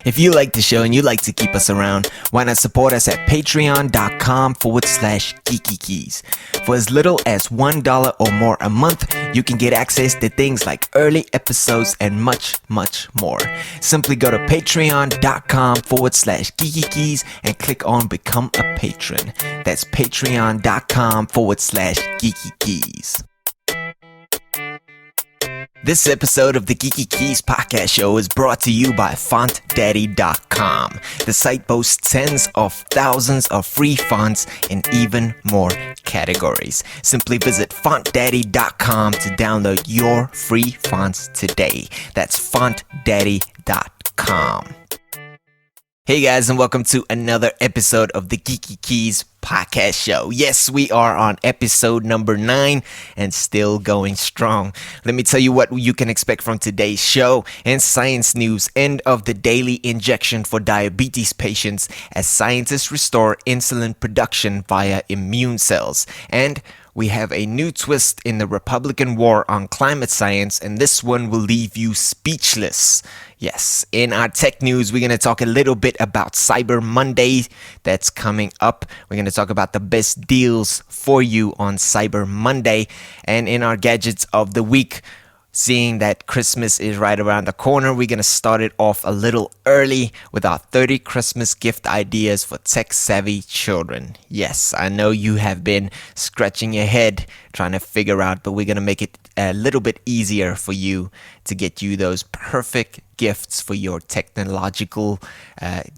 If you like the show and you'd like to keep us around, why not support us at patreon.com/Geekykeys. For as little as $1 or more a month, you can get access to things like early episodes and much, much more. Simply go to patreon.com/Geekykeys and click on Become a Patron. That's patreon.com/Geekykeys. This episode of the Geekykeys Podcast Show is brought to you by FontDaddy.com. The site boasts tens of thousands of free fonts in even more categories. Simply visit FontDaddy.com to download your free fonts today. That's FontDaddy.com. Hey guys, and welcome to another episode of the Geekykeys Podcast Show. Yes, we are on episode number 9 and still going strong. Let me tell you what you can expect from today's show. In science news, end of the daily injection for diabetes patients as scientists restore insulin production via immune cells. And we have a new twist in the Republican war on climate science, and this one will leave you speechless. Yes, in our tech news, we're going to talk a little bit about Cyber Monday that's coming up. We're going to talk about the best deals for you on Cyber Monday. And in our gadgets of the week, seeing that Christmas is right around the corner, we're going to start it off a little early with our 30 Christmas gift ideas for tech-savvy children. Yes, I know you have been scratching your head trying to figure out, but we're going to make it a little bit easier for you to get you those perfect gifts for your technological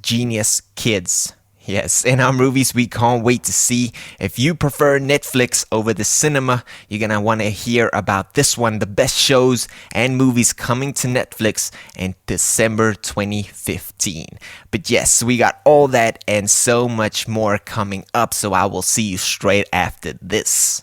genius kids. Yes, in our movies, we can't wait to see. If you prefer Netflix over the cinema, you're going to want to hear about this one, the best shows and movies coming to Netflix in December 2015. But yes, we got all that and so much more coming up, so I will see you straight after this.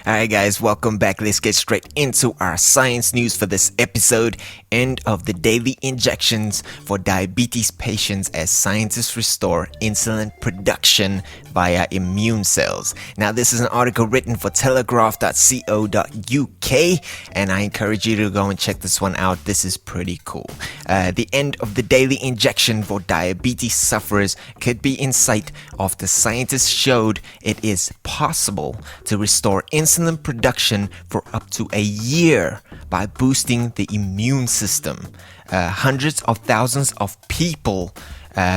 Alright guys, welcome back. Let's get straight into our science news for this episode. End of the daily injections for diabetes patients as scientists restore insulin production via immune cells. Now this is an article written for telegraph.co.uk and I encourage you to go and check this one out. This is pretty cool. The end of the daily injection for diabetes sufferers could be in sight after scientists showed it is possible to restore insulin production for up to a year by boosting the immune system. Hundreds of thousands of people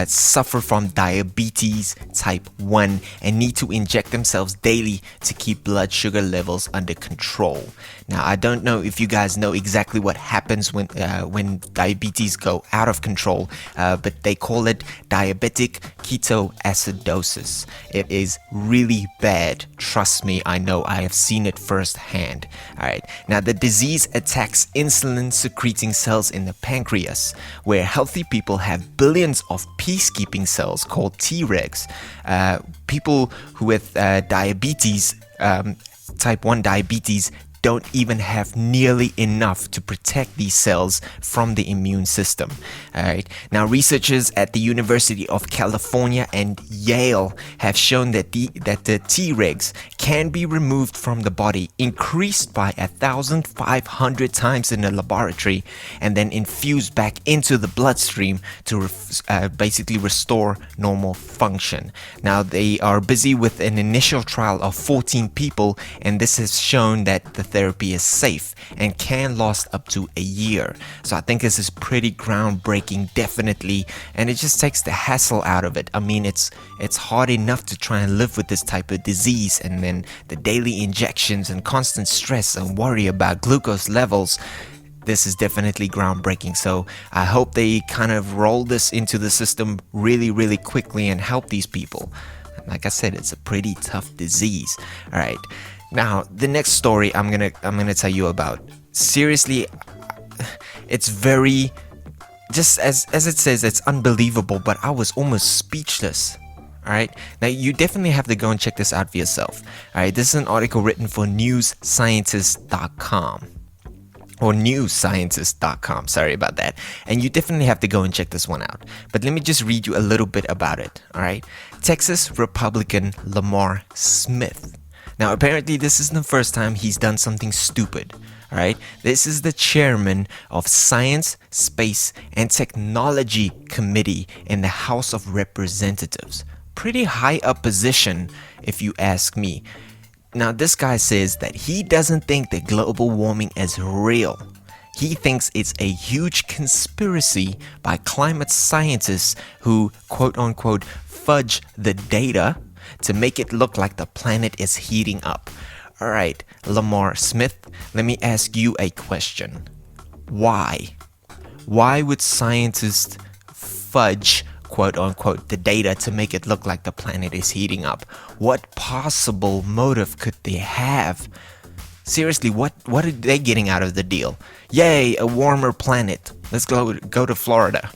suffer from diabetes type 1 and need to inject themselves daily to keep blood sugar levels under control. Now, I don't know if you guys know exactly what happens when diabetes go out of control, but they call it diabetic ketoacidosis. It is really bad. Trust me, I know. I have seen it firsthand. Alright, now the disease attacks insulin secreting cells in the pancreas, where healthy people have billions of peacekeeping cells called Tregs. People who with diabetes, type 1 diabetes, don't even have nearly enough to protect these cells from the immune system. Alright. Now, researchers at the University of California and Yale have shown that the Tregs can be removed from the body, increased by 1,500 times in the laboratory, and then infused back into the bloodstream to basically restore normal function. Now, they are busy with an initial trial of 14 people, and this has shown that the therapy is safe and can last up to a year. So I think this is pretty groundbreaking, definitely, and it just takes the hassle out of it. I mean, it's hard enough to try and live with this type of disease, and then the daily injections and constant stress and worry about glucose levels. This is definitely groundbreaking. So I hope they kind of roll this into the system really, really quickly and help these people. Like I said, it's a pretty tough disease. All right. Now, the next story I'm gonna tell you about. Seriously, it's very, just as it says, it's unbelievable, but I was almost speechless. Alright, now you definitely have to go and check this out for yourself. Alright, this is an article written for newscientist.com. or newscientist.com. Sorry about that. And you definitely have to go and check this one out. But let me just read you a little bit about it. All right. Texas Republican Lamar Smith. Now, apparently, this isn't the first time he's done something stupid. All right. This is the chairman of Science, Space, and Technology Committee in the House of Representatives. Pretty high up position, if you ask me. Now, this guy says that he doesn't think that global warming is real. He thinks it's a huge conspiracy by climate scientists who, quote unquote, fudge the data to make it look like the planet is heating up. All right, Lamar Smith, let me ask you a question. Why? Why would scientists fudge, quote unquote, the data to make it look like the planet is heating up? What possible motive could they have? Seriously, what are they getting out of the deal? Yay, a warmer planet. Let's go to Florida.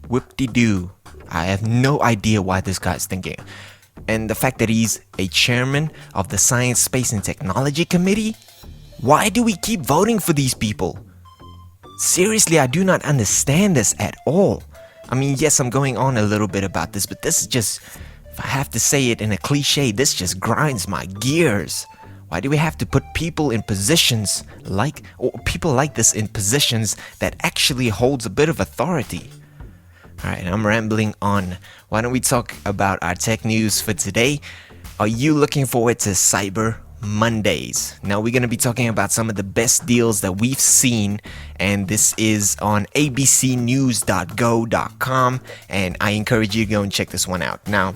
Whoop-de-doo. I have no idea why this guy's thinking. And the fact that he's a chairman of the Science, Space, and Technology Committee? Why do we keep voting for these people? Seriously, I do not understand this at all. I mean, yes, I'm going on a little bit about this, but this is just, if I have to say it in a cliche, this just grinds my gears. Why do we have to put people in positions or people like this in positions that actually holds a bit of authority? All right, I'm rambling on. Why don't we talk about our tech news for today? Are you looking forward to Cyber Mondays? Now we're going to be talking about some of the best deals that we've seen, and this is on abcnews.go.com, and I encourage you to go and check this one out. Now,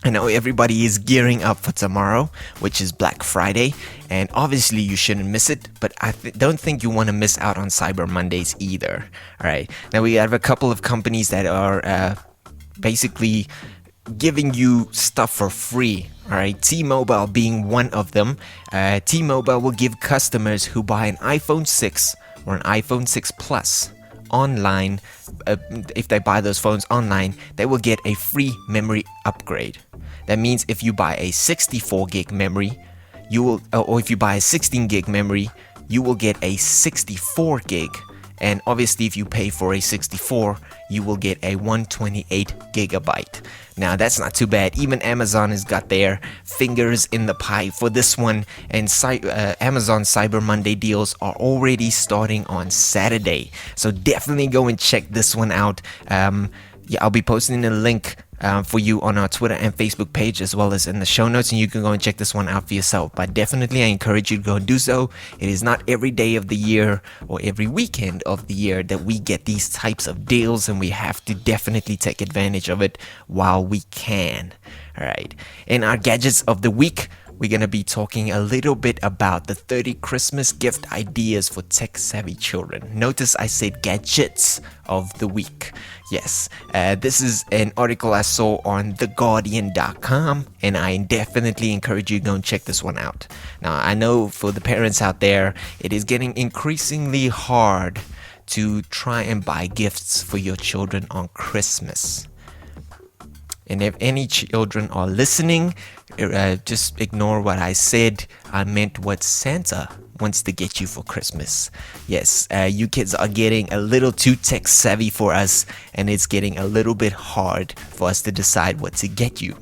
I know everybody is gearing up for tomorrow, which is Black Friday, and obviously you shouldn't miss it, but I don't think you want to miss out on Cyber Mondays either. All right, now we have a couple of companies that are basically giving you stuff for free. All right, T-Mobile being one of them. T-Mobile will give customers who buy an iPhone 6 or an iPhone 6 Plus online, if they buy those phones online, they will get a free memory upgrade. That means if you buy a 64 gig memory, or if you buy a 16 gig memory, you will get a 64 gig. And obviously, if you pay for a 64, you will get a 128 gigabyte. Now, that's not too bad. Even Amazon has got their fingers in the pie for this one. And Amazon Cyber Monday deals are already starting on Saturday. So definitely go and check this one out. I'll be posting a link for you on our Twitter and Facebook page, as well as in the show notes, and you can go and check this one out for yourself. But definitely I encourage you to go and do so. It is not every day of the year or every weekend of the year that we get these types of deals, and we have to definitely take advantage of it while we can. All right, in our gadgets of the week, we're going to be talking a little bit about the 30 Christmas gift ideas for tech-savvy children. Notice I said gadgets of the week. Yes, this is an article I saw on theguardian.com, and I definitely encourage you to go and check this one out. Now, I know for the parents out there, it is getting increasingly hard to try and buy gifts for your children on Christmas. And if any children are listening, just ignore what I said. I meant what Santa wants to get you for Christmas. Yes, you kids are getting a little too tech savvy for us, and it's getting a little bit hard for us to decide what to get you.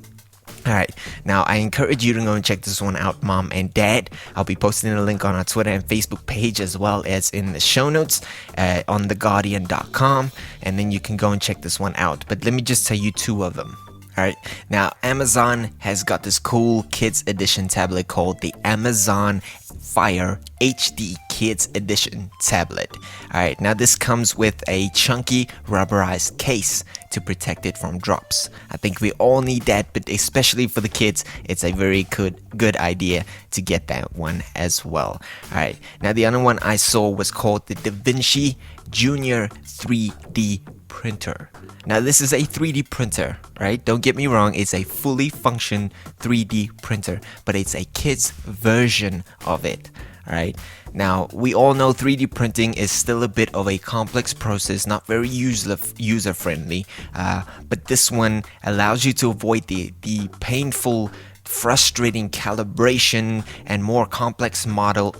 Alright, now I encourage you to go and check this one out, Mom and Dad. I'll be posting a link on our Twitter and Facebook page, as well as in the show notes on theguardian.com, and then you can go and check this one out. But let me just tell you two of them. Alright, now Amazon has got this cool kids edition tablet called the Amazon Fire HD Kids Edition tablet. Alright, now this comes with a chunky rubberized case to protect it from drops. I think we all need that, but especially for the kids, it's a very good idea to get that one as well. Alright, now the other one I saw was called the DaVinci Junior 3D printer. Now this is a 3D printer, right? Don't get me wrong, it's a fully function 3D printer, but it's a kid's version of it. Alright, now we all know 3D printing is still a bit of a complex process, not very user friendly, but this one allows you to avoid the painful frustrating calibration and more complex models.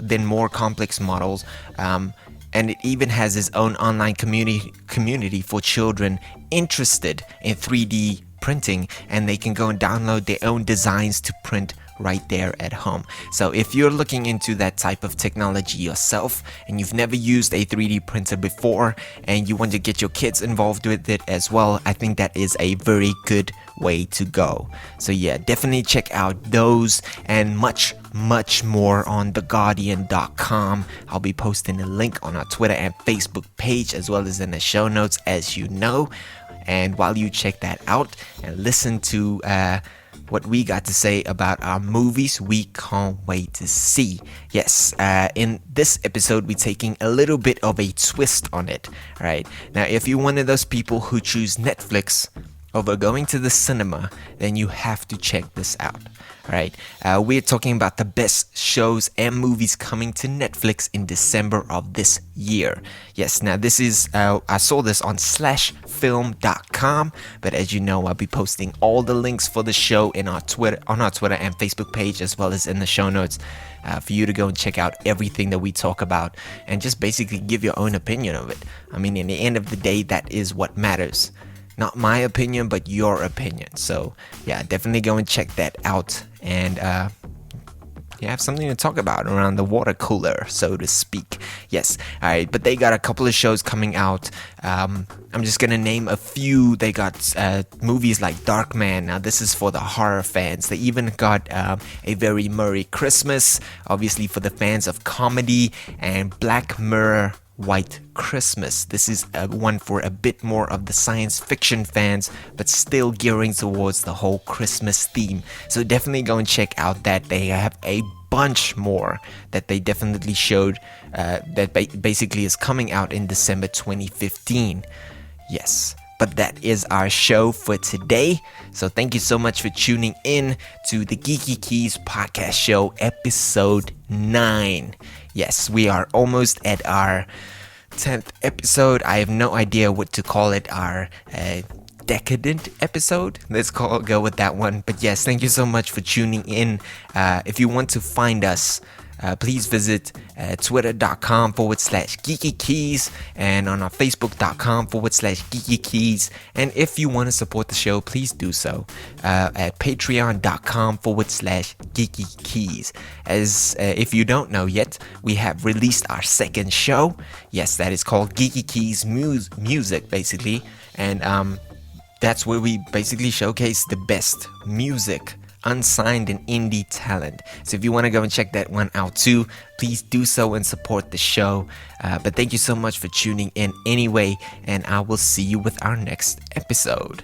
And it even has its own online community for children interested in 3D printing, and they can go and download their own designs to print right there at home. So if you're looking into that type of technology yourself and you've never used a 3D printer before and you want to get your kids involved with it as well, I think that is a very good way to go. So yeah, definitely check out those and much more on theguardian.com. I'll be posting a link on our Twitter and Facebook page as well as in the show notes, as you know. And while you check that out and listen to what we got to say about our movies, we can't wait to see. Yes, in this episode, we're taking a little bit of a twist on it. Right now, if you're one of those people who choose Netflix over going to the cinema, then you have to check this out. Right, we're talking about the best shows and movies coming to Netflix in December of this year. Yes, now this is I saw this on /film.com, but as you know, I'll be posting all the links for the show on our Twitter and Facebook page, as well as in the show notes, for you to go and check out everything that we talk about and just basically give your own opinion of it. I mean, in the end of the day, that is what matters. Not my opinion, but your opinion. So yeah, definitely go and check that out, and you have something to talk about around the water cooler, so to speak. Yes, alright, but they got a couple of shows coming out. I'm just gonna name a few. They got movies like Darkman. Now this is for the horror fans. They even got a Very Merry Christmas, obviously for the fans of comedy, and Black Mirror White Christmas. This is one for a bit more of the science fiction fans, but still gearing towards the whole Christmas theme. So definitely go and check out that. They have a bunch more that they definitely showed that basically is coming out in December 2015. Yes. But that is our show for today. So thank you so much for tuning in to the Geekykeys Podcast Show, episode 9. Yes, we are almost at our 10th episode. I have no idea what to call it. Our decadent episode. Let's go with that one. But yes, thank you so much for tuning in. If you want to find us, please visit twitter.com/geekykeys and on our facebook.com/geekykeys. And if you want to support the show, please do so at patreon.com/geekykeys. As if you don't know yet, we have released our second show. Yes, that is called Geekykeys Music, basically. And that's where we basically showcase the best music, unsigned and indie talent. So if you want to go and check that one out too, please do so and support the show. But thank you so much for tuning in anyway, and I will see you with our next episode.